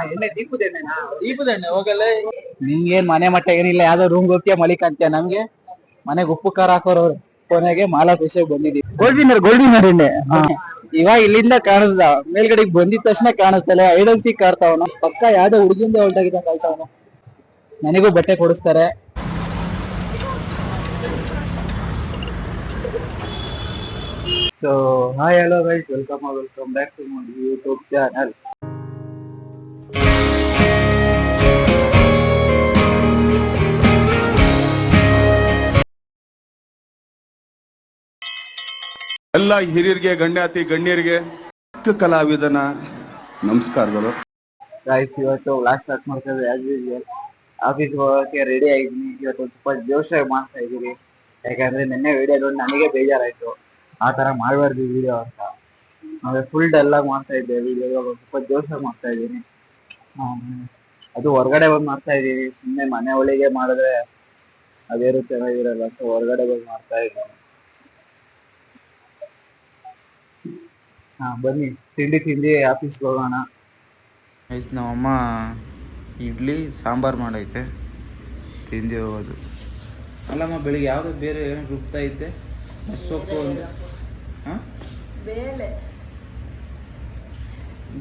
ಎಣ್ಣೆ ದೀಪದ ಎಣ್ಣೆ ಹೋಗಲ್ಲ. ನಿಂಗೇನ್ ಮನೆ ಮಟ್ಟ ಏನಿಲ್ಲ, ಯಾವ್ದೋ ರೂಮ್ ಹೋಗ್ತೀಯ ಮಲಿಕ್ ಅಂತೀಯ. ನಮ್ಗೆ ಮನೆಗೆ ಉಪ್ಪು ಖಾರ ಹಾಕೋರವ್ರು. ಕೊನೆಗೆ ಮಾಲಾಭಿಷೇಕ್ ಬಂದಿದ್ದೀವಿ. ಗೋಲ್ಡಿನರ್ ಎಣ್ಣೆ ಇವಾಗ ಇಲ್ಲಿಂದ ಕಾಣಿಸ್ದ, ಮೇಲ್ಗಡೆಗೆ ಬಂದಿದ ತಕ್ಷಣ ಕಾಣಿಸ್ತಲ್ಲ. ಐಡಲ್ಸಿ ಕಾಡ್ತಾವನು ಪಕ್ಕ, ಯಾವ್ದೋ ಹುಡುಗಿಂದ ಹೊಲ್ಟಾಗಿದ್ದ ಕಾಯ್ತಾವನು. ನನಗೂ ಬಟ್ಟೆ ಕೊಡಿಸ್ತಾರೆ. So hi hello guys, welcome back to my YouTube channel. ಎಲ್ಲ ಹಿರಿಯರಿಗೆ, ಗಣ್ಯಾತಿ ಗಣ್ಯರಿಗೆ, ಕಲಾವಿದನ ನಮಸ್ಕಾರಗಳು. ಗೈಸ್ ಇವತ್ತು ವ್ಲಾಗ್ ಸ್ಟಾರ್ಟ್ ಮಾಡ್ತಾ ಇದ್ದೀವಿ. ಆಫೀಸ್ ಹೋಗಕ್ಕೆ ರೆಡಿ ಆಗಿದ್ದೀನಿ. ಇವತ್ತು ಒಂದು ಸ್ವಲ್ಪ ಜೋಶಾಗಿ ಮಾಡ್ತಾ ಇದ್ದೀವಿ. ಯಾಕಂದ್ರೆ ನಿನ್ನೆ ವಿಡಿಯೋ ನೋಡಿ ನನಗೆ ಬೇಜಾರಾಯ್ತು, ಆ ತರ ಮಾಡಬಾರ್ದು ವಿಡಿಯೋ ಅಂತ. ನಾವೇ ಫುಲ್ ಡಲ್ ಆಗಿ ಮಾಡ್ತಾ ಇದ್ದೇವೆ ವಿಡಿಯೋ. ಇವಾಗ ಸ್ವಲ್ಪ ಜೋಶಾಗಿ ಮಾಡ್ತಾ ಇದ್ದೀನಿ. ಅದು ಹೊರಗಡೆ ಬಂದು ಮಾಡ್ತಾ ಇದ್ದೀವಿ. ಸುಮ್ಮನೆ ಮನೆ ಒಳಗೆ ಮಾಡಿದ್ರೆ ಅದೇನು ಚೆನ್ನಾಗಿರಲ್ಲ. ಸೊ ಹೊರಗಡೆ ಬಂದು ಮಾಡ್ತಾ ಇದ್ದೀನಿ. ಬನ್ನಿ ತಿಂಡಿ ಆಫೀಸ್ಗೆ ಹೋಗೋಣ. ನಮ್ಮಮ್ಮ ಇಡ್ಲಿ ಸಾಂಬಾರು ಮಾಡೈತೆ, ತಿಂದು ಹೋಗೋದು. ಅಲ್ಲಮ್ಮ ಬೆಳಿಗ್ಗೆ ಯಾವುದೋ ಬೇರೆ ರುಬ್ತಾ ಇದ್ದೆ, ಸೊಪ್ಪು ಒಂದು. ಹಾಂ,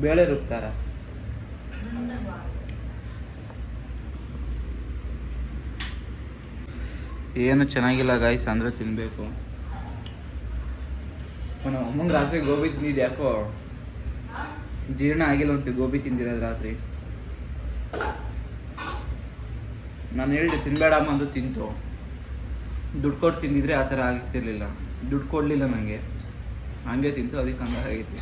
ಬೇಳೆ ರುಬ್ತಾರ. ಏನು ಚೆನ್ನಾಗಿಲ್ಲ ಗಾಯ್ಸ್, ಅಂದರೆ ತಿನ್ನಬೇಕು. ನಮ್ಮ ಅಮ್ಮಂಗೆ ರಾತ್ರಿ ಗೋಬಿ ತಿಂದಿದ್ದು ಯಾಕೋ ಜೀರ್ಣ ಆಗಿಲ್ಲವಂತೆ. ಗೋಬಿ ತಿಂದಿರೋದು ರಾತ್ರಿ. ನಾನು ಹೇಳಿದೆ ತಿನ್ಬೇಡಮ್ಮ ಅಂದು ತಿಂತು. ದುಡ್ಡು ಕೊಟ್ಟು ತಿಂದಿದ್ರೆ ಆ ಥರ ಆಗ್ತಿರ್ಲಿಲ್ಲ. ದುಡ್ಡು ಕೊಡಲಿಲ್ಲ ನನಗೆ, ಹಂಗೆ ತಿಂತು. ಅದಕ್ಕೆ ಹಂಗೆ ಆಗೈತಿ.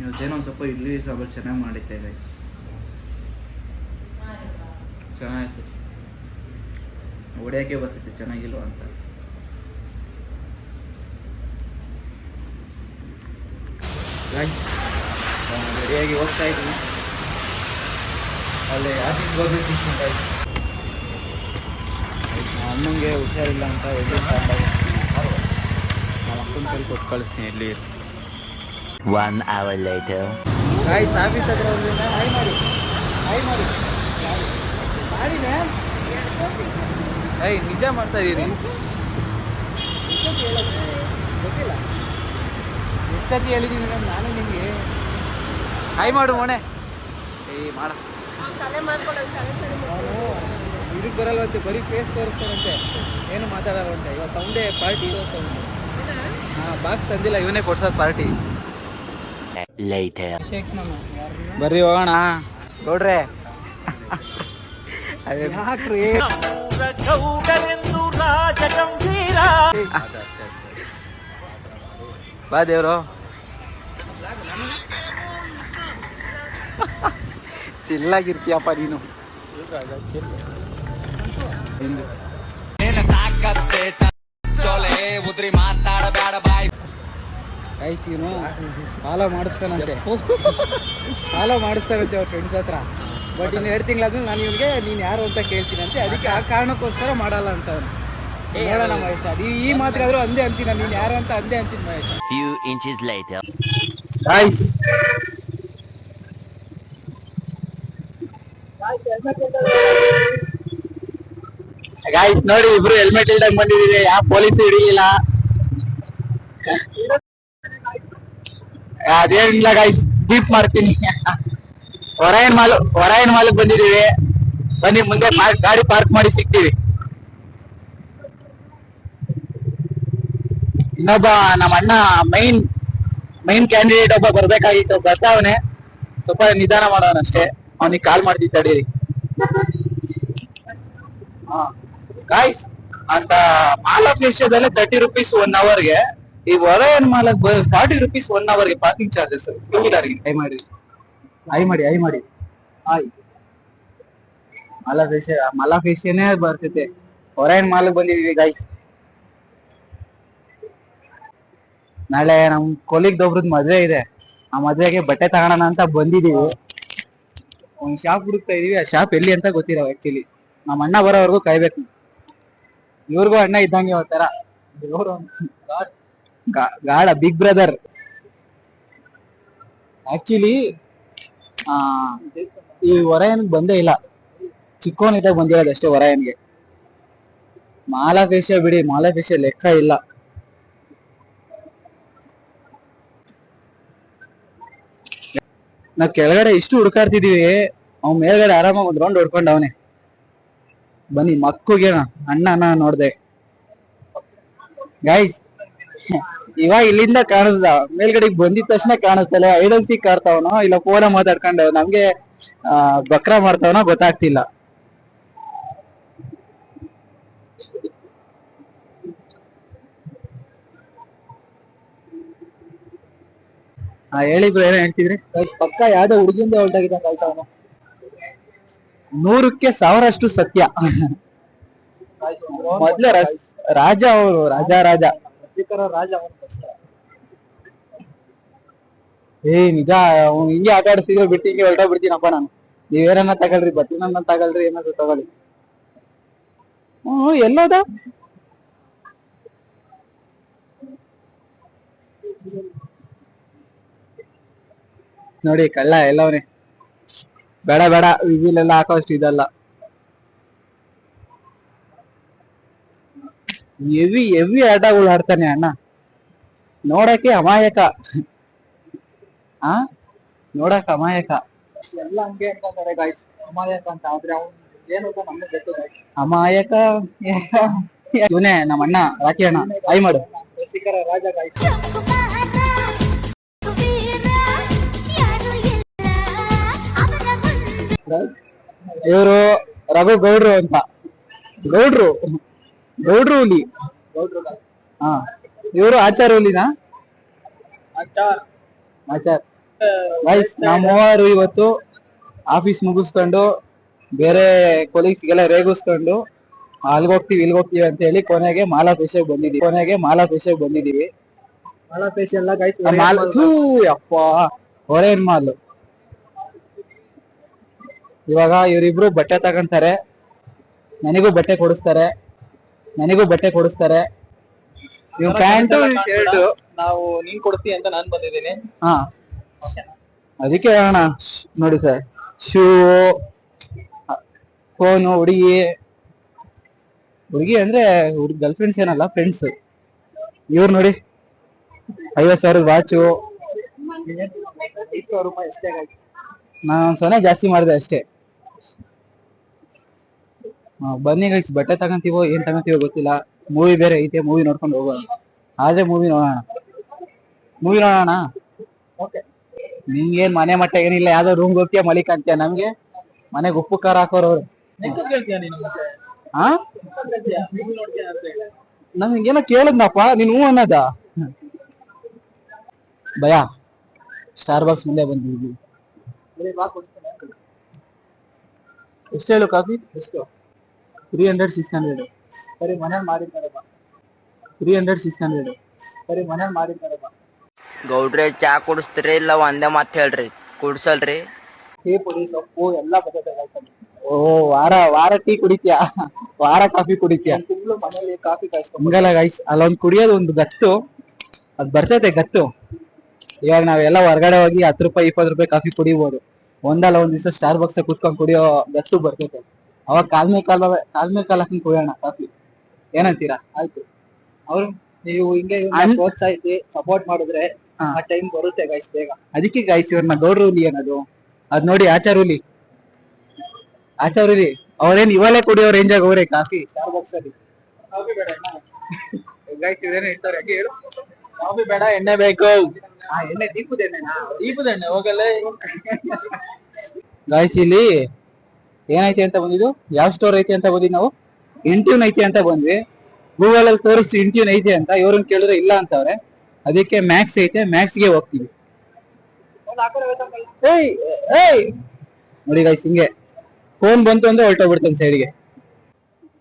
ಇವತ್ತೇನೋ ಒಂದು ಸ್ವಲ್ಪ ಇಡ್ಲಿ ಸಾಂಬಾರು ಚೆನ್ನಾಗಿ ಮಾಡಿದ್ದೆ ಗೈಸ್, ಚೆನ್ನಾಗಿತ್ತು. ಹೊಡೆಯೋಕ್ಕೆ ಬರ್ತಿತ್ತು ಚೆನ್ನಾಗಿಲ್ವ ಅಂತ. ಗೈಸ್ ರೆಡಿಯಾಗಿ ಹೋಗ್ತಾ ಇದ್ದೀನಿ. ಅಲ್ಲಿ ಆಫೀಸ್ಗೆ ಹೋಗಿ ಸಿಗ್ತೀನಿ ಗೈಸ್. ನಮ್ಮ ಅಮ್ಮಂಗೆ ಹುಷಾರಿಲ್ಲ ಅಂತ ಎಲ್ಲಿ ತಗೊಂಡೋಗಿ ನಮ್ಮ ಅಕ್ಕನ ಕೈಲಿ ಕೊಟ್ಟು ಕಳಿಸ್ತೀನಿ. ಎಲ್ಲಿ 1 hour later. ಗೈಸ್ ಆಫೀಸ್ ಹತ್ರ ಹೋಗಿಲ್ಲ. ಹಾಯ್ ಮಾಡಿ ಮ್ಯಾಮ್. ನಿಜ ಮಾಡ್ತಾ ಇದ್ದೀನಿ. ಗೊತ್ತಿಲ್ಲ ಎಷ್ಟೊತ್ತಿ ಹೇಳಿದ್ದೀನಿ ಮ್ಯಾಮ್ ನಾನು ನಿಮಗೆ. ಹಾಯ್ ಮಾಡು ಮೊಣೆ. ಮಾಡ ಇದಕ್ಕೆ ಬರಲ್ವಂತೆ, ಬರೀ ಫೇಸ್ ತೋರಿಸ್ತಾರಂತೆ, ಏನು ಮಾತಾಡಲ್ವಂತೆ. ಇವತ್ತು ಅವನದೇ ಪಾರ್ಟಿ. ಇವತ್ತು ಬಾಕ್ಸ್ ತಂದಿಲ್ಲ, ಇವನೇ ಕೊಡ್ಸೋದು ಪಾರ್ಟಿ. ಬರ್ರಿ ಹೋಗೋಣ ನೋಡ್ರೆ. ಯಾಕ್ರಿ ಬಾ ದೇವ್ರು. ಚಿಲ್ಲಾಗಿರ್ತೀಯಪ್ಪ ನೀನು. ಐಸಿನು ಫಾಲೋ ಮಾಡಿಸ್ತಾನಂತೆ ಅವ್ರ ಫ್ರೆಂಡ್ಸ್ ಹತ್ರ. ಬಟ್ ಇನ್ನು 2 ತಿಂಗಳಾದ್ಮೇಲೆ ನಾನು ಇವ್ನಿಗೆ ನೀನು ಯಾರು ಅಂತ ಕೇಳ್ತೀನಿ ಅಂತೆ. ಅದಕ್ಕೆ ಆ ಕಾರಣಕ್ಕೋಸ್ಕರ ಮಾಡಲ್ಲ ಅಂತ ಅವನು. ನೋಡೋಣ ಮಹೇಶ, ಈ ಮಾತಿಗಾದ್ರೂ ಅಂದೇ ಅಂತೀನಿ, ನೀನು ಯಾರು ಅಂತ ಅಂದೇ ಅಂತೀನಿ Mahesha. Few inches later. Guys ನೋಡಿ, ಇಬ್ರು ಹೆಲ್ಮೆಟ್ ಇಲ್ದಂಗ್ ಬಂದಿದ್ದೀವಿ. ಯಾವ ಪೊಲೀಸ್ ಹಿಡಿಲಿಲ್ಲ, ಅದೇನಿಲ್ಲ ಗಾಯ್ಸ್. ಡೀಪ್ ಮಾಡ್ತೀನಿ. ಹೊರಾಯನ್ ಮಾಲಕ್ ಬಂದಿದ್ದೀವಿ. ಬನ್ನಿ ಮುಂದೆ ಗಾಡಿ ಪಾರ್ಕ್ ಮಾಡಿ ಸಿಗ್ತೀವಿ. ಇನ್ನೊಬ್ಬ ನಮ್ಮ ಅಣ್ಣ ಮೈನ್ ಕ್ಯಾಂಡಿಡೇಟ್ ಒಬ್ಬ ಬರ್ಬೇಕಾಗಿತ್ತು, ಬರ್ತಾವನೆ. ಸ್ವಲ್ಪ ನಿಧಾನ ಮಾಡೋಣ ಅಷ್ಟೇ. ಅವನಿಗೆ ಕಾಲ್ ಮಾಡ್ತಿದ್ದ ತಡೀರಿ. ಗಾಯ್ಸ್ ಅಂತ ಮಾಲಾಭಿಷೇಕದಲ್ಲಿ 30 rupees 1 hourಗೆ. ಈ ಹೊರಾಯನ್ ಮಾಲಕ್ 40 rupees 1 hourಗೆ ಪಾರ್ಕಿಂಗ್ ಚಾರ್ಜಸ್. ಟೂ ವೀಲರ್ಗೆ. ಐ ಮಾಡಿ ಮಾಲಾಭಿಷೇಕನೇ ಬರ್ತೈತೆ. ಹೊರಾಯನ್ ಮಾಲಕ್ ಬಂದಿದೀವಿ ಗಾಯ್ಸ್. ನಾಳೆ ನಮ್ ಕೊಲೀಗ್ ಒಬ್ರದ್ ಮದ್ವೆ ಇದೆ. ಆ ಮದ್ವೆಗೆ ಬಟ್ಟೆ ತಗೋಣ ಅಂತ ಬಂದಿದೀವಿ. ಒಂದ್ ಶಾಪ್ ಹುಡುಕ್ತಾ ಇದೀವಿ. ಆ ಶಾಪ್ ಎಲ್ಲಿ ಅಂತ ಗೊತ್ತಿಲ್ಲ ಆಕ್ಚುಲಿ. ನಮ್ಮ ಅಣ್ಣ ಬರೋವರೆಗೂ ಕಾಯ್ಬೇಕು. ಇವ್ರಿಗೂ ಅಣ್ಣ ಇದ್ದಂಗೆ ಒಂಥರ ಗಾಢ ಬಿಗ್ ಬ್ರದರ್. ಆಕ್ಚುಲಿ ಈ ವರಾಯನ್ ಬಂದೇ ಇಲ್ಲ, ಚಿಕ್ಕವನಿದ್ದಾಗ ಬಂದಿರೋದು ಅಷ್ಟೇ ವರಾಯನ್ಗೆ. ಮಾಲಾಫೇಶ ಬಿಡಿ, ಮಾಲಾಫೇಶ ಲೆಕ್ಕ ಇಲ್ಲ. ನಾವ್ ಕೆಳಗಡೆ ಇಷ್ಟು ಹುಡ್ಕಾಡ್ತಿದೀವಿ, ಅವ್ನ ಮೇಲ್ಗಡೆ ಆರಾಮಾಗಿ ಒಂದ್ ರೌಂಡ್ ಹೊಡ್ಕೊಂಡ್ ಅವನೇ. ಬನ್ನಿ ಮಕ್ಕಳಿಗೆ ಅಣ್ಣನ ನೋಡ್ದೆ ಗೈಸ್. ಇವಾಗ ಇಲ್ಲಿಂದ ಕಾಣಿಸ್ದ, ಮೇಲ್ಗಡೆ ಬಂದಿದ ತಕ್ಷಣ ಕಾಣಿಸ್ತಲ್ಲ. ಐಡಲ್ ಸಿಕ್ ಆಡ್ತಾವನೋ ಇಲ್ಲ ಫೋನ ಮಾತಾಡ್ಕೊಂಡು ನಮ್ಗೆ ಬಕ್ರ ಮಾಡ್ತಾವನೋ ಗೊತ್ತಾಗ್ತಿಲ್ಲ. ಹೇಳಿ ಬ್ರೋ, ಏನೋ ಹೇಳ್ತಿದ್ರಿ? ಪಕ್ಕ ಯಾವ್ದೋ ಹುಡುಗಿಂದ ಹೊಲ್ಟಾಗಿದ್ದಂಗ ಆಯ್ತು ಅವನು. 100ಕ್ಕೆ 1000 ಅಷ್ಟು ಸತ್ಯ. ಮೊದ್ಲೇ ರಾಜ ಅವರು, ರಾಜ ರಾಜ. ನಿಜ, ಅವ್ನು ಹಿಂಗೆ ಆಟ ಆಡಿಸ್ತಿದ್ರು ಬಿಟ್ಟು ಹಿಂಗೆ ಹೊಲ್ಟಾ ಬಿಡ್ತೀನಪ್ಪ ನಾನು. ನೀವೇನನ್ನ ತಗೊಳ್ರಿ, ಬಟ್ಟಿನ ತಗೊಳ್ರಿ, ಏನಾದ್ರು ತಗೊಳ್ಳಿ. ಎಲ್ಲೋದ? ನೋಡಿ ಕಳ್ಳ ಎಲ್ಲವನೇ. ಬೇಡ ಬೇಡ, ವಿಜಿಲೆಲ್ಲ ಹಾಕೋ ಅಷ್ಟು ಇದಲ್ಲ. ಹೆವಿ ಆಟಗಳು ಆಡ್ತಾನೆ ಅಣ್ಣ, ನೋಡಕ್ಕೆ ಅಮಾಯಕ. ನೋಡಕ್ ಅಮಾಯಕ. ಎಲ್ಲ ಹಂಗೆ ಅಂತಂತಾರೆ ಗಾಯ್ಸ್, ಅಮಾಯಕ ಅಂತ. ಆದ್ರೆ ಅವ್ನು ಏನು ಅಂತ ನಮ್ಗೆ ಗೊತ್ತು ಗಾಯ್ಸ್. ಅಮಾಯಕ ಇವನೇ ನಮ್ಮ ಅಣ್ಣ ರಾಕಿ ಅಣ್ಣ. ಹಾಯ್ ಮಾಡು. ರಸಿಕರ ರಾಜ ಗಾಯ್ಸ್. ಇವರು ರಘು ಗೌಡ್ರು ಅಂತ. ಗೌಡ್ರು ಹುಲಿ. ಹಾ, ಇವರು ಆಚಾರ ಹುಲಿನಾ? ಆಚಾರ್ ಗೈಸ್. ನಾವು ಮೂವರು ಇವತ್ತು ಆಫೀಸ್ ಮುಗಿಸ್ಕೊಂಡು ಬೇರೆ ಕೊಲೀಗ್ಸ್ಗೆಲ್ಲ ರೇಗಿಸ್ಕೊಂಡು ಅಲ್ಗೋಗ್ತೀವಿ ಇಲ್ಗೋಗ್ತೀವಿ ಅಂತ ಹೇಳಿ ಕೊನೆಗೆ ಮಾಲಾಫೇಶಿಗೆ ಬಂದಿದೀವಿ. ಮಾಲಾಫೇಶಿ ಎಲ್ಲ ಗೈಸ್, ಅಪ್ಪ ಹೊರೇನ್ ಮಾಲ್. ಇವಾಗ ಇವರಿಬ್ರು ಬಟ್ಟೆ ತಗೊಂತಾರೆ, ನನಗೂ ಬಟ್ಟೆ ಕೊಡಿಸ್ತಾರೆ. ಇವ್ ಪ್ಯಾಂಟು ಶರ್ಟ್ ನಾವು ನೀನ್ ಕೊಡ್ತೀವಿ ಅಂತ ನಾನ್ ಬಂದಿದ್ದೀನಿ. ಹಾ, ಅದಕ್ಕೆ ಅಣ್ಣ ನೋಡಿ ಸರ್, ಶೂ, ಫೋನು, ಹುಡುಗಿ ಅಂದ್ರೆ ಗರ್ಲ್ ಫ್ರೆಂಡ್ಸ್ ಏನಲ್ಲ, ಫ್ರೆಂಡ್ಸ್. ಇವ್ರು ನೋಡಿ 50,000 ವಾಚು. 5,000 ರೂಪಾಯಿ ಅಷ್ಟೇ. ನಾನು ಸೊನ್ನೆ ಜಾಸ್ತಿ ಮಾಡಿದೆ ಅಷ್ಟೇ. ಬನ್ನಿ ಗೈಸ್, ಬಟ್ಟೆ ತಗೊಂತೀವೋ ಏನ್ ತಗೊಂತೀವೋ ಗೊತ್ತಿಲ್ಲ. ಮೂವಿ ಬೇರೆ ಐತೆ, ಮೂವಿ ನೋಡ್ಕೊಂಡು ಹೋಗೋಣ. ಆದ್ರೆ ಮೂವಿ ನೋಡೋಣ. ಓಕೆ, ನಿಂಗೇನ್ ಮನೆ ಮಟ್ಟ ಏನಿಲ್ಲ, ಯಾವ್ದೋ ರೂಮ್ ಹೋಗ್ತೀಯ ಮಲಿಕ್ ಅಂತೀಯ. ನಮ್ಗೆ ಮನೆಗೆ ಉಪ್ಪು ಖಾರ ಹಾಕೋರವ್ರು. ನಮ್ಗೇನೋ ಕೇಳದ್ನಪ್ಪ, ನೀನ್ ಹೂ ಅನ್ನೋದ. ಭಯ ಸ್ಟಾರ್ ಬಾಕ್ಸ್ ಮುಂದೆ ಬಂದಿದ್ವಿ. ಎಷ್ಟು ಹೇಳು ಕಾಫಿ? ಎಷ್ಟು? 300 600. ಸರಿ ಮನೇಲಿ ಮಾಡಿರ್ತಾರಪ್ಪ. 300 600. ಸರಿ ಮನೇಲಿ ಮಾಡಿರ್ತಾರಪ್ಪ. ಗೌಡ್ರೆ ಚಾ ಕುಡಿಸ್ತೀರಿ ಇಲ್ಲ ಒಂದೇ ಮಾತು ಹೇಳ್ರಿ, ಕುಡ್ಸಲ್ರಿ? ಟೀ ಪುಡಿ, ಸೊಪ್ಪು ಎಲ್ಲ ಬರ್ತೈತೆ. ಓ, ವಾರ ಟೀ ಕುಡಿತ್ಯಾ? ವಾರ ಕಾಫಿ ಕುಡಿತ್ಯಾ? ತಿಂಗಳು ಮನೇಲಿ ಕಾಫಿ ಕಾಯಿಸ್ಕೊಂಡು ಹಂಗಲ್ಲ ಗೈಸ್. ಅಲ್ಲೊಂದು ಕುಡಿಯೋದು ಒಂದು ಗತ್ತು, ಅದ್ ಬರ್ತೈತೆ ಗತ್ತು. ಇವಾಗ ನಾವೆಲ್ಲ ಹೊರಗಡೆ ಹೋಗಿ 10 ರೂಪಾಯಿ 20 ರೂಪಾಯಿ ಕಾಫಿ ಕುಡಿಬಹುದು. ಒಂದ್ ದಿವಸ ಸ್ಟಾರ್ ಬಾಕ್ಸ್ ಕುತ್ಕೊಂಡ್ ಕುಡಿಯೋ ಗತ್ತು ಬರ್ತೈತೆ. ಅವಾಗ ಕಾಲ್ ಹಾಕೊಂಡ್ ಕುಡಿಯೋಣ ಕಾಫಿ. ಏನಂತೀರಾ? ಆಯ್ತು. ಅವ್ರು ನೀವು ಹಿಂಗೆ ಪ್ರೋತ್ಸಾಹಿಸಿ ಸಪೋರ್ಟ್ ಮಾಡಿದ್ರೆ ಆ ಟೈಮ್ ಬರುತ್ತೆ ಗೈಸ್ ಬೇಗ. ಅದಕ್ಕೆ ಗೈಸ್ ಇವ್ರನ್ನ ಗೌಡ್ರು ಹುಲಿ ಅನ್ನೋದು. ಅದ್ ನೋಡಿ ಆಚಾರ ಹುಲಿ. ಅವ್ರೇನ್ ಇವಾಗಲೇ ಕುಡಿಯೋ ರೇಂಜಾಗ ಅವ್ರೆ ಕಾಫಿ ಸ್ಟಾರ್ ಬಾಕ್ಸ್ ಅಲ್ಲಿ. ಕಾಫಿ ಬೇಡ ಗೈಸ್, ಇದೇನು ಹೇಳ್ತಾರೆ ಹೇಳು. ಕಾಫಿ ಬೇಡ, ಎಣ್ಣೆ ಬೇಕು. ಎಣ್ಣೆ ದೀಪದ ಎಣ್ಣೆ ಹೋಗಲ್ಲ ಗಾಯ್ಸ್. ಇಲ್ಲಿ ಏನೈತಿ ಅಂತ ಬಂದಿದ್ದು, ಯಾವ ಸ್ಟೋರ್ ಐತಿ ಅಂತ ಬಂದಿದ್ದು ನಾವು. ಇಂಟ್ಯೂನ್ ಐತಿ ಅಂತ ಬಂದ್ವಿ. ಗೂಗಲ್ ಅಲ್ಲಿ ತೋರಿಸ್ತು ಇಂಟ್ಯೂನ್ ಐತಿ ಅಂತ. ಇವ್ರನ್ನ ಕೇಳಿದ್ರೆ ಇಲ್ಲ ಅಂತವ್ರೆ. ಅದಕ್ಕೆ ಮ್ಯಾಕ್ಸ್ ಐತೆ, ಮ್ಯಾಕ್ಸ್ಗೆ ಹೋಗ್ತೀವಿ. ನೋಡಿ ಗೈಸ್, ಹಿಂಗೆ ಫೋನ್ ಬಂತು ಅಂದ್ರೆ ಹೊರಟೋಗ್ಬಿಡ್ತಾನೆ ಸೈಡ್ಗೆ.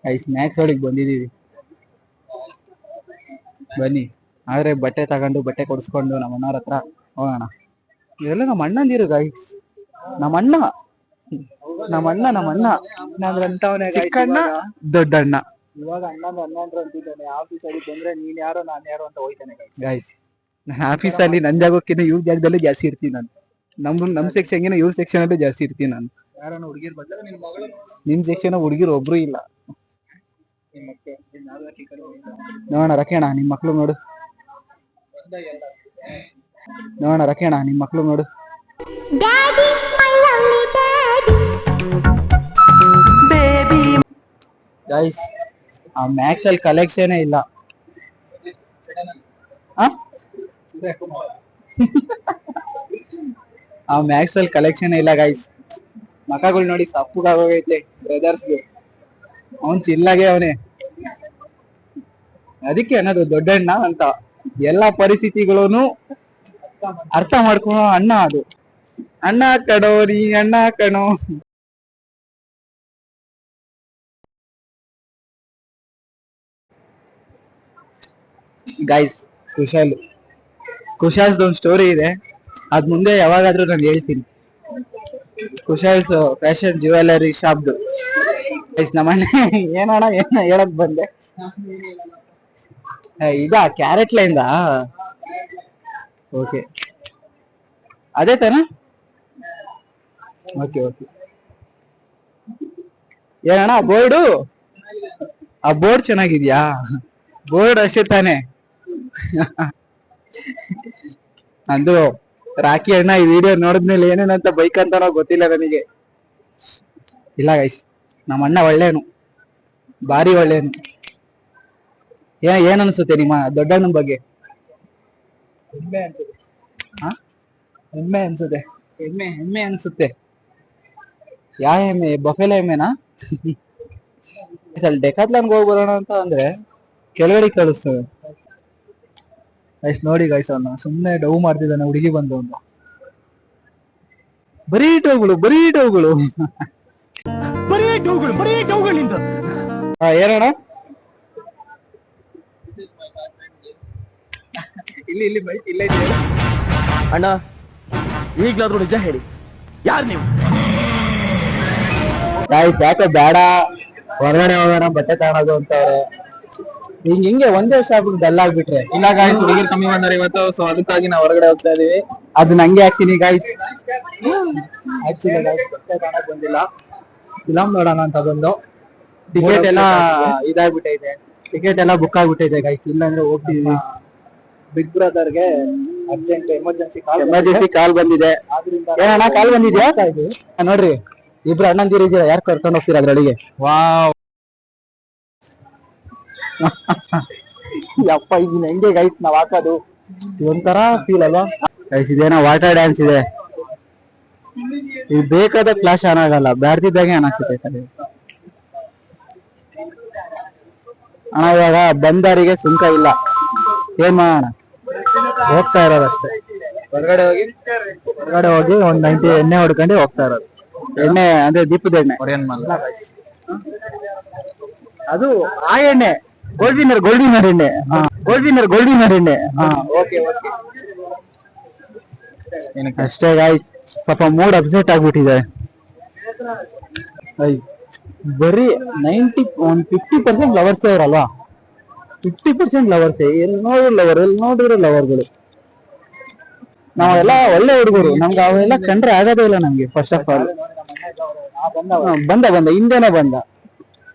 ಗೈಸ್ ಮ್ಯಾಕ್ಸ್ ಒಳಗೆ ಬಂದಿದೀವಿ. ಬನ್ನಿ. ಆದ್ರೆ ಬಟ್ಟೆ ತಗೊಂಡು ಬಟ್ಟೆ ಕೊಡಿಸ್ಕೊಂಡು ನಮ್ಮ ಅಣ್ಣವ್ರ ಹತ್ರ ಹೋಗೋಣ. ಇವೆಲ್ಲ ನಮ್ಮ ಅಣ್ಣಂದಿರು ಗೈಸ್. ನಮ್ಮ ಅಣ್ಣ ಚಿಕ್ಕಣ್ಣ, ದೊಡ್ಡಣ್ಣ. ಇವಾಗ ಅಣ್ಣಂದ್ರು ಅಂತಿದ್ದಾನೆ. ಆಫೀಸ್ ಅಲ್ಲಿ ಬಂದ್ರೆ ನೀನ್ ಯಾರೋ ನಾನ್ ಯಾರೋ ಅಂತ ಹೋಯ್ತಾನೆ ಗೈಸ್. ನಾನು ಆಫೀಸ್ ಅಲ್ಲಿ ನನ್ ಜಾಗಕ್ಕಿಂತ ಇವ್ ಜಾಗದಲ್ಲೇ ಜಾಸ್ತಿ ಇರ್ತೀನಿ ನಾನು. ನಮ್ ಸೆಕ್ಷನ್ಗಿನ ಇವ್ರ ಸೆಕ್ಷನ್ ಅಲ್ಲೇ ಜಾಸ್ತಿ ಇರ್ತೀನಿ ನಾನು. ಯಾರನ್ನ ಹುಡುಗಿರ್ ಬದಲ ನಿನ್ ಮಗಳು ನಿಮ್ ಸೆಕ್ಷನ್ ಹುಡುಗಿರು ಒಬ್ರು ಇಲ್ಲ. ನೋಡೋಣ ರಕ್ಷಣ ನಿಮ್ ಮಕ್ಳು ನೋಡು. ನೋಡೋಣ ರಕ್ಷಣ ನಿಮ್ ಮಕ್ಳು ನೋಡು. ಗೈಸ್ ಆ ಮ್ಯಾಕ್ಸ್ ಅಲ್ಲಿ ಕಲೆಕ್ಷನ್ ಇಲ್ಲ. ಆ ಮ್ಯಾಕ್ಸ್ ಅಲ್ಲಿ ಕಲೆಕ್ಷನ್ ಇಲ್ಲ ಗೈಸ್. ಮಕ್ಕಳು ನೋಡಿ ಸಪ್ಪುಗಾಗೋಗೈತೆ ಬ್ರದರ್ಸ್ಗೆ. ಅವನ್ ಚಿಲ್ಲಾಗೆ ಅವನೇ. ಅದಕ್ಕೆ ಅನ್ನೋದು ದೊಡ್ಡಣ್ಣ ಅಂತ. ಎಲ್ಲಾ ಪರಿಸ್ಥಿತಿಗಳನ್ನು ಅರ್ಥ ಮಾಡ್ಕೊಳೋ ಅಣ್ಣ ಅದು. ಅಣ್ಣ ಕಣೋ ನೀ ಅಣ್ಣ ಕಣೋ. ಗೈಸ್ ಕುಶಾಲ್ಸ್ ಒಂದು ಸ್ಟೋರಿ ಇದೆ, ಅದ್ ಮುಂದೆ ಯಾವಾಗಾದ್ರೂ ನಾನು ಹೇಳ್ತೀನಿ. ಕುಶಾಲ್ಸ್ ಫ್ಯಾಷನ್ ಜ್ಯುವೆಲರಿ ಶಾಪ್ದು. ಗೈಸ್ ನಮ್ಮನೆ ಏನಣ್ಣ ಏನ ಹೇಳಕ್ ಬಂದೆ. ಇದಾ ಕ್ಯಾರೆಟ್ ಲೈನ್ದಾ? ಓಕೆ ಅದೇ ತಾನ? Okay okay. ಏನಣ್ಣ ಬೋರ್ಡು? ಆ ಬೋರ್ಡ್ ಚೆನ್ನಾಗಿದ್ಯಾ? ಬೋರ್ಡ್ ಅಷ್ಟೇ ತಾನೆ. ಅದು ರಾಕಿ ಅಣ್ಣ ಈ ವಿಡಿಯೋ ನೋಡಿದ್ಮೇಲೆ ಏನೇನಂತ ಬೈಕ್ ಅಂತಾನೋ ಗೊತ್ತಿಲ್ಲ ನನಗೆ. ಇಲ್ಲ ಗೈಸ್ ನಮ್ಮ ಅಣ್ಣ ಒಳ್ಳೇನು, ಭಾರಿ ಒಳ್ಳೇನು. ಏನ್ ಅನ್ಸುತ್ತೆ ನಿಮ್ಮ ದೊಡ್ಡಣ್ಣನ ಬಗ್ಗೆ? ಹೆಮ್ಮೆ ಅನ್ಸುತ್ತೆ. ಹೆಮ್ಮೆ ಅನ್ಸುತ್ತೆ. ಹೆಮ್ಮೆ ಅನ್ಸುತ್ತೆ. ಯಾವ ಹೆಮ್ಮೆ? ಬಫೆಲ ಹೆಮ್ಮೆನಾ? ಅಲ್ಲಿ ಡೆಕಾತ್ಲಾನ್ಗೆ ಹೋಗಿ ಬರೋಣ ಅಂತ ಅಂದ್ರೆ ಕೆಳಗಡೆ ಕಳಿಸ್ತವೆ. ಗೈಸ್ ನೋಡಿ ಗೈಸ್ ಅವನ್ನ ಸುಮ್ನೆ ಡವ್ ಮಾಡ್ತಿದ್ದಾನೆ ಹುಡುಗಿ ಬಂದು. ಒಂದು ಬರೀ ಟೋಗಳು ಏನಣ್ಣ? ಇಲ್ಲಿ ಬೈಕ್ ಇಲ್ಲ ಇದೆಯಾ ಅಣ್ಣ? ಈಗ್ಲಾದ್ರೂ ನಿಜ ಹೇಳಿ, ಯಾರು ನೀವು? ಯಾಕೆ ಬೇಡ ಹೊರಗಡೆ ಹೋಗೋಣ ಬಟ್ಟೆ ತಗೊಳೋದು ಅಂತವ್ರೆ. ಹಿಂಗೆ ಒಂದೇ ಶಾಪ್ ಡಲ್ ಆಗ್ಬಿಟ್ರೆ. ಇಲ್ಲ ಗಾಯ್ಸ್, ಹುಡುಗಿರ್ ಕಮ್ಮಿ ಬಂದಾರೆ ಇವತ್ತು, ಸೊ ಅದಕ್ಕಾಗಿ ನಾವು ಹೊರಗಡೆ ಹೋಗ್ತಾ ಇದೀವಿ. ಅದು ನಂಗೆ ಹಾಕ್ತೀನಿ ಗಾಯ್ಸ್. ಆಕ್ಚುಲಿ ಗಾಯ್ಸ್ ಬಟ್ಟೆ ತಗೊಳಕ್ ಬಂದಿಲ್ಲ, ಫಿಲಮ್ ನೋಡೋಣ ಅಂತ ಬಂದು. ಟಿಕೆಟ್ ಎಲ್ಲ ಇದಾಗ್ಬಿಟ್ಟೈತೆ, ಟಿಕೆಟ್ ಎಲ್ಲ ಬುಕ್ ಆಗ್ಬಿಟ್ಟೈತೆ ಗಾಯ್ಸ್. ಇಲ್ಲಾಂದ್ರೆ ಹೋಗ್ತಿದೀವಿ. ಬಿಗ್ ಬ್ರದರ್ಗೆ ಅರ್ಜೆಂಟ್ ಎಮರ್ಜೆನ್ಸಿ ಕಾಲ್ ಬಂದಿದೆ. ಏನಣ್ಣ ಕಾಲ್ ಬಂದಿದ್ಯಾ? ನೋಡ್ರಿ ಇಬ್ರು ಅಣ್ಣಂದಿರಿದ್ದೀರಾ, ಯಾರು ಕರ್ಕೊಂಡು ಹೋಗ್ತೀರಾ ಅದ್ರೊಳಗೆ? ವಾವ್ ಯಪ್ಪ ಇದನ್ನ ಹೆಂಗೆ ಗೈಸ್ ನಾವ್ ಹಾಕೋದು? ಒಂಥರ ಫೀಲ್ ಅಲ್ವಾ ಗೈಸ್? ಇದೇನೋ ವಾಟರ್ ಡ್ಯಾನ್ಸ್ ಇದೆ. ಇದು ಬೇಕಾದ ಫ್ಲಾಶ್ ಆನ್ ಆಗಲ್ಲ, ಬ್ಯಾಡ್ತಿದ್ದಾಗೆ ಆನ್ ಆಗ್ತೈತೆ. ಅಣ್ಣ ಇವಾಗ ಬಂದಾರಿಗೆ ಸುಂಕ ಇಲ್ಲ, ಏನ್ ಮಾಡೋಣ? ಹೋಗ್ತಾ ಇರೋದಷ್ಟೇ. ಹೊರಗಡೆ ಹೋಗಿ ಒಂದ್ 90 ಎಣ್ಣೆ ಹೊಡ್ಕೊಂಡು ಹೋಗ್ತಾ ಇರೋದು. ಎಣ್ಣೆ ಅಂದ್ರೆ ದೀಪದ ಎಣ್ಣೆ, ಅದು ಆ ಎಣ್ಣೆ ಗೋಲ್ಡ್ ವಿನ್ನರ್ ಎಣ್ಣೆ. ಅಷ್ಟೇ ಗಾಯ್ಸ್. ಪಾಪ ಮೂಡ್ ಅಪ್ಸೆಟ್ ಆಗ್ಬಿಟ್ಟಿದೆ. ಬರೀ 50% ಲವರ್ಸ್ ಅವರಲ್ವಾ? 50% ಲವರ್ಸೇ. ಎಲ್ಲಿ ನೋಡಿದ್ರು ಲವರ್ಗಳು. ನಾವೆಲ್ಲ ಒಳ್ಳೆ ಹುಡುಗರು, ನಮ್ಗೆ ಅವೆಲ್ಲ ಕಂಡ್ರೆ ಆಗೋದೇ ಇಲ್ಲ ನಮ್ಗೆ. ಫಸ್ಟ್ ಆಫ್ ಆಲ್ ಬಂದ ಹಿಂದೆನೆ ಬಂದ.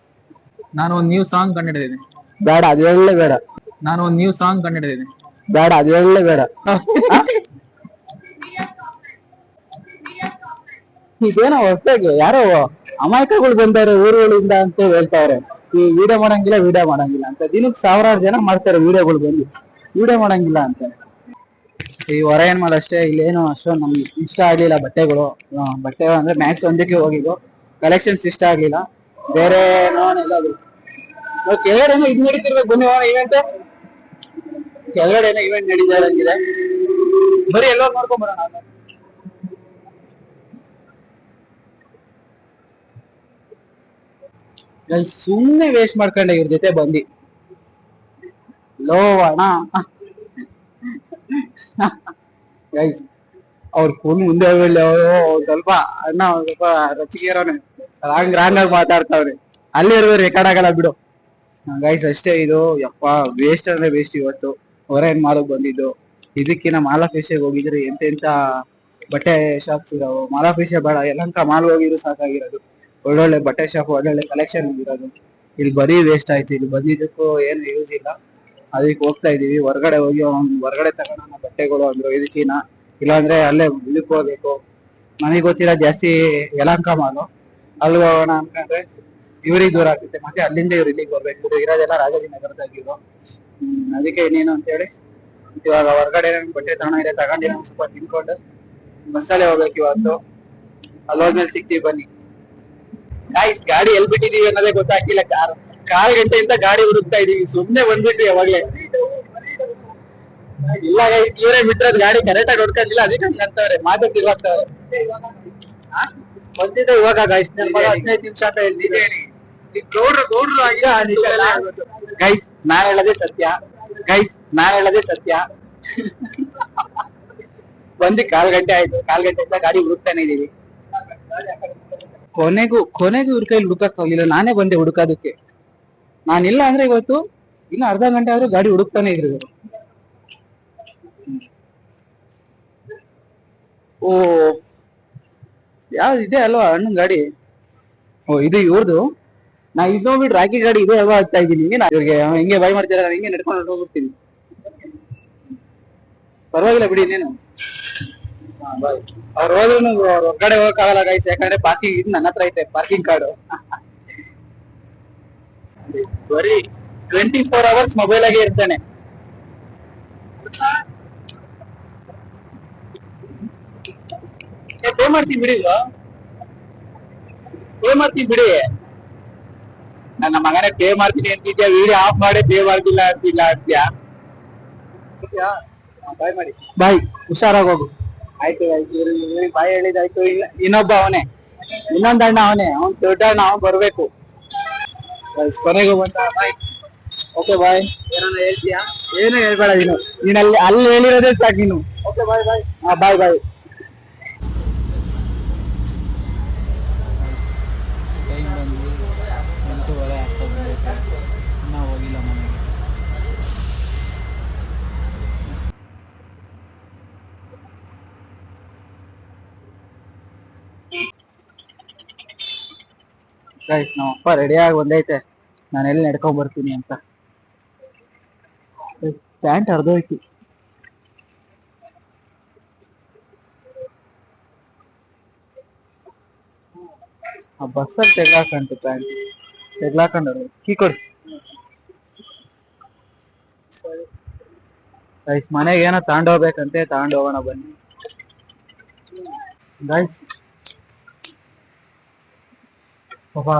ನಾನು ಒಂದ್ ನ್ಯೂ ಸಾಂಗ್ ಕಂಡಿಡಿದೀನಿ. ಬೇಡ ಅದು ಹೇಳಲೇ ಬೇಡ. ನಾನು ಒಂದ್ ನ್ಯೂ ಸಾಂಗ್ ಕಂಡಿಡಿದೀನಿ. ಬೇಡ ಅದು ಹೇಳಲೇ ಬೇಡ. ಇದೇನೋ ಹೊಸದಾಗಿ ಯಾರೋ ಅಮಾಯಕಗಳು ಬಂದವ್ರೆ ಊರುಗಳಿಂದ ಅಂತ ಹೇಳ್ತಾವ್ರೆ. ಈ ವಿಡಿಯೋ ಮಾಡಂಗಿಲ್ಲ ಅಂತ ದಿನಕ್ಕೆ 1000 ಜನ ಮಾಡ್ತಾರೆ ವಿಡಿಯೋಗಳು ಬಂದು. ವಿಡಿಯೋ ಮಾಡಂಗಿಲ್ಲ ಅಂತ ಈ ಹೊರ ಏನ್ ಮಾಡಷ್ಟೇ. ಇಲ್ಲೇನು ಅಷ್ಟೊಂದು ನಮ್ಗೆ ಇಷ್ಟ ಆಗ್ಲಿಲ್ಲ ಬಟ್ಟೆಗಳು. ಅಂದ್ರೆ ಮ್ಯಾಕ್ಸ್ ಒಂದಕ್ಕೆ ಹೋಗಿದ್ದು, ಕಲೆಕ್ಷನ್ಸ್ ಇಷ್ಟ ಆಗ್ಲಿಲ್ಲ. ಬೇರೆ ನೋಡೋಣ ಕೆಳಗಡೆ ಇದು ನಡೀತಿರ್ಬೇಕು. ಬನ್ನಿ ಇವೆಂಟ್ ಕೆಳಗಡೆ ಇವೆಂಟ್ ನಡೀತಿದೆ. ಬರೀ ಎಲ್ಲ ನೋಡ್ಕೊಂಡ್ ಬರೋಣ. ಸುಮ್ನೆ ವೇಸ್ಟ್ ಮಾಡ್ಕೊಂಡೆ ಇವ್ರ ಜೊತೆ ಬಂದಿ. ಲೋ ಅಣ್ಣ ಗೈಸ್, ಅವ್ರ ಫುಲ್ ಮುಂದೆ ಹೋಗ್ಬಿಡ್ಲಿ. ಅವರು ಸ್ವಲ್ಪ ಅಣ್ಣ ಸ್ವಲ್ಪ ರಚಿಕೆರೋನೆ ರಾಂಗ್ ಆಗಿ ಮಾತಾಡ್ತಾವ್ರಿ. ಅಲ್ಲಿ ಇರೋದು ರೆಕಾರ್ಡ್ ಆಗಲ್ಲ ಬಿಡು ಗೈಸ್. ಅಷ್ಟೇ ಇದು. ಯಪ್ಪ ವೇಸ್ಟ್ ಅಂದ್ರೆ ವೇಸ್ಟ್. ಇವತ್ತು ಹೊರ ಏನ್ ಮಾಡಕ್ ಬಂದಿದ್ದು. ಇದಕ್ಕಿನ ಮಾಲಾ ಫೇಶಿಗೆ ಹೋಗಿದ್ರೆ ಎಂತೆಂತ ಬಟ್ಟೆ ಶಾಪ್ಸ್ ಇದಾವೆ, ಮಾಲ್ ಆಫೀಸೇ ಬೇಡ, ಯಲಹಂಕ ಮಾಲ್ ಹೋಗಿದ್ರು ಸಾಕಾಗಿರೋದು. ಒಳ್ಳೊಳ್ಳೆ ಬಟ್ಟೆ ಶಾಪ್, ಒಳ್ಳೊಳ್ಳೆ ಕಲೆಕ್ಷನ್ ಇರೋದು. ಇಲ್ಲಿ ಬರೀ ವೇಸ್ಟ್ ಆಯ್ತು, ಇಲ್ಲಿ ಬಂದಿದ್ದಕ್ಕೂ ಏನು ಯೂಸ್ ಇಲ್ಲ. ಅದಕ್ಕೆ ಹೋಗ್ತಾ ಇದೀವಿ. ಹೊರಗಡೆ ಹೋಗಿ ಹೊರಗಡೆ ತಗೋಣ ಬಟ್ಟೆಗಳು ಅಂದ್ರೆ ಇದಕ್ಕಿನ, ಇಲ್ಲಾಂದ್ರೆ ಅಲ್ಲೇ ಇದಕ್ಕೆ ಹೋಗ್ಬೇಕು. ನನಗೆ ಗೊತ್ತಿರೋ ಜಾಸ್ತಿ ಯಲಹಂಕ ಮಾಲು, ಅಲ್ಲಿ ಹೋಗೋಣ ಅನ್ಕೊಂಡ್ರೆ ಇವ್ರಿಗೆ ದೂರ ಆಗ್ತೈತೆ, ಮತ್ತೆ ಅಲ್ಲಿಂದ ಇವ್ರು ಇಲ್ಲಿಗೆ ಬರ್ಬೇಕು. ಇರೋದೆಲ್ಲ ರಾಜಾಜಿನಗರದಾಗಿರೋ. ಅದಕ್ಕೆ ಇನ್ನೇನು ಅಂತೇಳಿ ಇವಾಗ ಹೊರಗಡೆ ಬಟ್ಟೆ ಇದೆ ತಗೊಂಡಿರೋ ಸ್ವಲ್ಪ ತಿನ್ಕೊಂಡು ಬಸ್ಸಲ್ಲೇ ಹೋಗ್ಬೇಕು ಇವತ್ತು. ಅಲ್ಲಿ ಹೋದ್ಮೇಲೆ ಸಿಗ್ತೀವಿ ಬನ್ನಿ. ಗಾಯ್ಸ್, ಗಾಡಿ ಎಲ್ಲಿ ಬಿಟ್ಟಿದೀವಿ ಅನ್ನೋದೇ ಗೊತ್ತಾಗ್ತಿಲ್ಲ. ಕಾಲ್ ಗಂಟೆಯಿಂದ ಗಾಡಿ ಹುಡುಕ್ತಾ ಇದೀವಿ, ಸುಮ್ನೆ ಬಂದ್ಬಿಟ್ವಿ ಯಾವಾಗ್ಲೇ. ಇಲ್ಲ ಗೈಸ್, ಇವರೇ ಬಿಟ್ಟಿರೋದು ಗಾಡಿ ಕರೆಕ್ಟ್ ಆಗಿ ಹೊಡ್ಕೊಂಡಿಲ್ಲ, ಅದಕ್ಕೆ ಹಂಗ ಅಂತವ್ರೆ, ಮಾತಾಡ್ತಿರ್ವಾಗ್ತವ್ರೆ. ಬಂದಿದ್ದೆ ಇವಾಗ ಗಾಯ್ಸ್, 15 ನಿಮಿಷ ಅಂತ ಹೇಳ್ತಿದ್ದೀನಿ. ಗೈಸ್ ನಾನ್ ಹೇಳೋದೇ ಸತ್ಯ, ಗೈಸ್ ನಾನ್ ಹೇಳೋದೇ ಸತ್ಯ. ಬಂದು 1/4 ಗಂಟೆ ಆಯ್ತು, 1/4 ಗಂಟೆಯಿಂದ ಗಾಡಿ ಹುಡುಕ್ತಾನೆ ಇದೀವಿ. ಕೊನೆಗೂ ಇವ್ರ ಕೈಲಿ ಹುಡುಕಕ್ ಹೋಗಿಲ್ಲ, ನಾನೇ ಬಂದೆ ಹುಡುಕೋದಕ್ಕೆ. ನಾನಿಲ್ಲ ಅಂದ್ರೆ ಇವತ್ತು ಇನ್ನ ಅರ್ಧ ಗಂಟೆ ಆದ್ರೂ ಗಾಡಿ ಹುಡುಕ್ತಾನೆ ಇದ್ರು ಇವ್ರು. ಓ, ಯಾವ್ದು ಇದೆ ಅಲ್ವಾ ಅಣ್ಣನ್ ಗಾಡಿ? ಓ, ಇದು ಇವ್ರದು. ನಾ ಇದು ನೋಡ್ಬಿಟ್ಟು ರಾಕಿ ಗಾಡಿ ಇದೆ ಅಲ್ವಾ ಆಗ್ತಾ ಇದ್ದೀನಿ. ಇವ್ರಿಗೆ ಹಿಂಗೆ ಬಾಯ್ ಮಾಡ್ತೀರ, ನಾನು ಹಿಂಗೆ ನಡ್ಕೊಂಡು ಹೋಗ್ಬಿಡ್ತೀನಿ. ಪರವಾಗಿಲ್ಲ ಬಿಡಿ, ಇನ್ನೇನು. ಅವ್ರು ಹೋದ್ರು ಹೊರಗಡೆ ಹೋಗಕ್ಕಾಗಲ್ಲ ಗೈಸ್, ಯಾಕಂದ್ರೆ ಪಾರ್ಕಿಂಗ್ ಇದು ನನ್ನ ಹತ್ರ ಐತೆ, ಪಾರ್ಕಿಂಗ್ ಕಾರ್ಡು. ಬರೀ 24 hours ಮೊಬೈಲ್ ಆಗೇ ಇರ್ತಾನೆ. ಪೇ ಮಾಡ್ತೀನಿ ಬಿಡಿ, ಪೇ ಮಾಡ್ತೀನಿ ಬಿಡಿ. ನನ್ನ ಮಗನೇ ಪೇ ಮಾಡ್ತೀನಿ ಅಂತಿದ್ಯಾ, ವಿಡಿಯೋ ಆಫ್ ಮಾಡಿ ಪೇ ಮಾಡ್ತಿಲ್ಲ ಅಂತ್ಯಾ. ಬಾಯ್ ಮಾಡಿ, ಬಾಯ್, ಹುಷಾರಾಗಿ ಹೋಗು. ಆಯ್ತು ಇವ್ರಿಗೆ ಬಾಯ್ ಹೇಳಿದಾಯ್ತು. ಇನ್ನೊಬ್ಬ ಅವನೇ, ಇನ್ನೊಂದ್ ಅಣ್ಣ ಅವನೇ, ಅವ್ನ್ ದೊಡ್ಡ ಅಣ್ಣ, ಅವ್ನ್ ಬರ್ಬೇಕು. ಕೊನೆಗೂ ಬಂದ. ಬಾಯ್, ಓಕೆ ಬಾಯ್. ಏನಾನ ಹೇಳ್ತೀಯಾ? ಏನು ಹೇಳ್ಬೇಡ ನೀನ್ ಅಲ್ಲಿ ಹೇಳಿರೋದೇ ಸಾಕು ನೀನು. ಓಕೆ ಬಾಯ್ ಬಾಯ್. ಹಾ, ಬಾಯ್ ಬಾಯ್. ಟೈಮ್ ಬಂದು 8:30 ಆಗ್ತಾ ಬಂದೈತೆ, ಇನ್ನೂ ಹೋಗಿಲ್ಲ ಮನೆಗೆ. ಗೈಸ್, ನಮ್ಮಪ್ಪ ರೆಡಿಯಾಗಿ ಬಂದೈತೆ, ನಾನು ಎಲ್ಲಿ ನಡ್ಕೊಂಡ್ ಬರ್ತೀನಿ ಅಂತ. ಪ್ಯಾಂಟ್ ಹರಿದೋಯ್ತು. ಆ ಬಸ್ಸಲ್ಲಿ ತೆಗ್ಲಾಕಂತು ಪ್ಯಾಂಟ್, ತೆಗ್ಲಾಕೊಂಡು ಕೀ ಕೊಡಿ. ಗೈಸ್, ಮನೆಗೆ ಏನೋ ತಗೊಂಡೋಗ್ಬೇಕಂತೆ, ತಗೊಂಡೋಗೋಣ ಬನ್ನಿ ಗೈಸ್. ಪಾಪ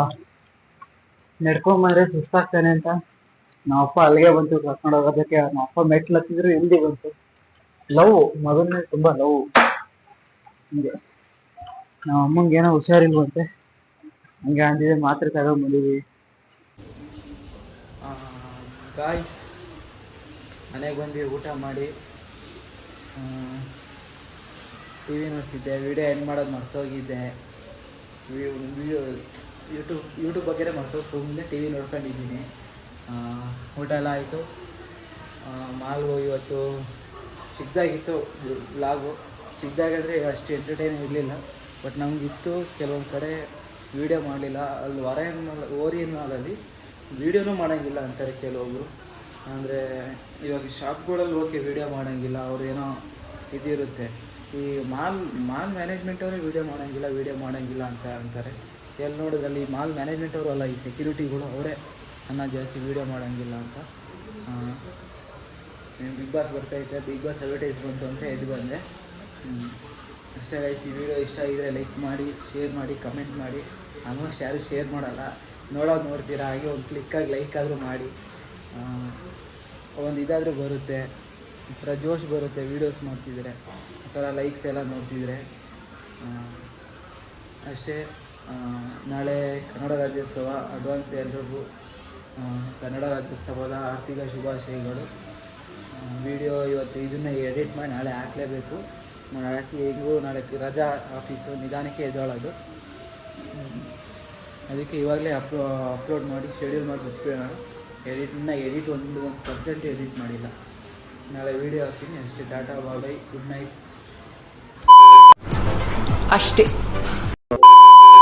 ನಡ್ಕೊಂಬಂದ್ರೆ ಸುಸ್ತಾಗ್ತಾನೆ ಅಂತ ನಾವಪ್ಪ ಅಲ್ಲಿಗೆ ಬಂತು ಕರ್ಕೊಂಡು ಹೋಗೋದಕ್ಕೆ. ನಮ್ಮಪ್ಪ ಮೆಟ್ಲು ಹತ್ತಿದ್ರು ಹಿಂದಿ ಬಂತು. ಲವ್, ಮಗನ ತುಂಬಾ ಲವ್. ಹಿಂಗೆ ನಮ್ಮ ಅಮ್ಮಂಗೆ ಏನೋ ಹುಷಾರಿಲ್ವಂತೆ, ಹಂಗೆ ಅಂದಿದೆ, ಮಾತ್ರೆ ತಗೊಂಡ್ ಬಂದಿದ್ವಿ. ಗಾಯ್ಸ್, ಮನೆಗೆ ಬಂದು ಊಟ ಮಾಡಿ ಟಿ ವಿ ನೋಡ್ತಿದ್ದೆ. ವಿಡಿಯೋ ಎಂಡ್ ಮಾಡೋದು ಮರ್ತೋಗಿದ್ದೆ. ಯೂಟ್ಯೂಬ್ ಬಗ್ಗೆ ಮರ್ತೋಗಿ ಸುಮ್ಮನೆ ಟಿ ವಿ ನೋಡ್ಕೊಂಡಿದ್ದೀನಿ. ಊಟ ಎಲ್ಲ ಆಯಿತು. ಮಾಲ್ಗೆ ಹೋಗಿ ಇವತ್ತು ಚಿಕ್ಕದಾಗಿತ್ತು ವ್ಲಾಗು. ಚಿಕ್ಕದಾಗಂದರೆ ಅಷ್ಟು ಎಂಟರ್ಟೈನ್ ಇರಲಿಲ್ಲ, ಬಟ್ ನಮಗಿತ್ತು. ಕೆಲವೊಂದು ಕಡೆ ವೀಡಿಯೋ ಮಾಡಲಿಲ್ಲ. ಅಲ್ಲಿ ಓರಿಯನ್ ಮಾಲಲ್ಲಿ ವೀಡಿಯೋನೂ ಮಾಡೋಂಗಿಲ್ಲ ಅಂತಾರೆ ಕೆಲವೊಬ್ಬರು. ಅಂದರೆ ಇವಾಗ ಶಾಪ್ಗಳಲ್ಲಿ ಓಕೆ ವೀಡಿಯೋ ಮಾಡೋಂಗಿಲ್ಲ, ಅವ್ರು ಏನೋ ಇದಿರುತ್ತೆ. ಈ ಮಾಲ್ ಮ್ಯಾನೇಜ್ಮೆಂಟ್ ಅವರೇ ವೀಡಿಯೋ ಮಾಡೋಂಗಿಲ್ಲ ಅಂತ ಅಂತಾರೆ. ಎಲ್ಲಿ ನೋಡಿದ್ರಲ್ಲಿ ಈ ಮಾಲ್ ಮ್ಯಾನೇಜ್ಮೆಂಟ್ ಅವರು ಅಲ್ಲ, ಈ ಸೆಕ್ಯೂರಿಟಿಗಳು ಅವರೇ ಜಾಸ್ತಿ ವೀಡಿಯೋ ಮಾಡೋಂಗಿಲ್ಲ ಅಂತ. ಬಿಗ್ ಬಾಸ್ ಬರ್ತೈತೆ, ಬಿಗ್ ಬಾಸ್ ಅಡ್ವರ್ಟೈಸ್ ಬಂತು ಅಂತ ಎದ್ದು ಬಂದೆ. ಅಷ್ಟೇ ಗೈಸ್, ಈ ವಿಡಿಯೋ ಇಷ್ಟ ಆಗಿದ್ರೆ ಲೈಕ್ ಮಾಡಿ, ಶೇರ್ ಮಾಡಿ, ಕಮೆಂಟ್ ಮಾಡಿ. ಆಲ್ಮೋಸ್ಟ್ ಯಾರೂ ಶೇರ್ ಮಾಡಲ್ಲ, ನೋಡ್ತೀರಾ, ಹಾಗೆ ಒಂದು ಕ್ಲಿಕ್ಕಾಗಿ ಲೈಕ್ ಆದರೂ ಮಾಡಿ. ಒಂದು ಇದಾದರೂ ಬರುತ್ತೆ, ಒಂಥರ ಜೋಶ್ ಬರುತ್ತೆ ವೀಡಿಯೋಸ್ ಮಾಡ್ತಿದ್ರೆ, ಆ ಥರ ಲೈಕ್ಸ್ ಎಲ್ಲ ನೋಡ್ತಿದ್ರೆ. ಅಷ್ಟೇ. ನಾಳೆ ಕನ್ನಡ ರಾಜ್ಯೋತ್ಸವ. ಅಡ್ವಾನ್ಸ್ ಎಲ್ರಿಗೂ ಕನ್ನಡ ರಾಜ್ಯೋತ್ಸವದ ಆರ್ಥಿಕ ಶುಭಾಶಯಗಳು. ವಿಡಿಯೋ ಇವತ್ತು ಇದನ್ನು ಎಡಿಟ್ ಮಾಡಿ ನಾಳೆ ಹಾಕಲೇಬೇಕು. ಹಾಕಿ ಹೆಂಗೂ ನಾಳೆ ರಜಾ ಆಫೀಸು, ನಿಧಾನಕ್ಕೆ ಎದ್ದೇಳೋದು. ಅದಕ್ಕೆ ಇವಾಗಲೇ ಅಪ್ಲೋಡ್ ಮಾಡಿ ಶೆಡ್ಯೂಲ್ ಮಾಡಿ ಬಿಟ್ಬಿಡೋಣ. ಎಡಿಟ್ 1% ಎಡಿಟ್ ಮಾಡಿಲ್ಲ. ನಾಳೆ ವೀಡಿಯೋ ಹಾಕ್ತೀನಿ ಅಷ್ಟೇ. ಟಾಟಾ, ಬಾಯ್, ಗುಡ್ ನೈಟ್. ಅಷ್ಟೇ.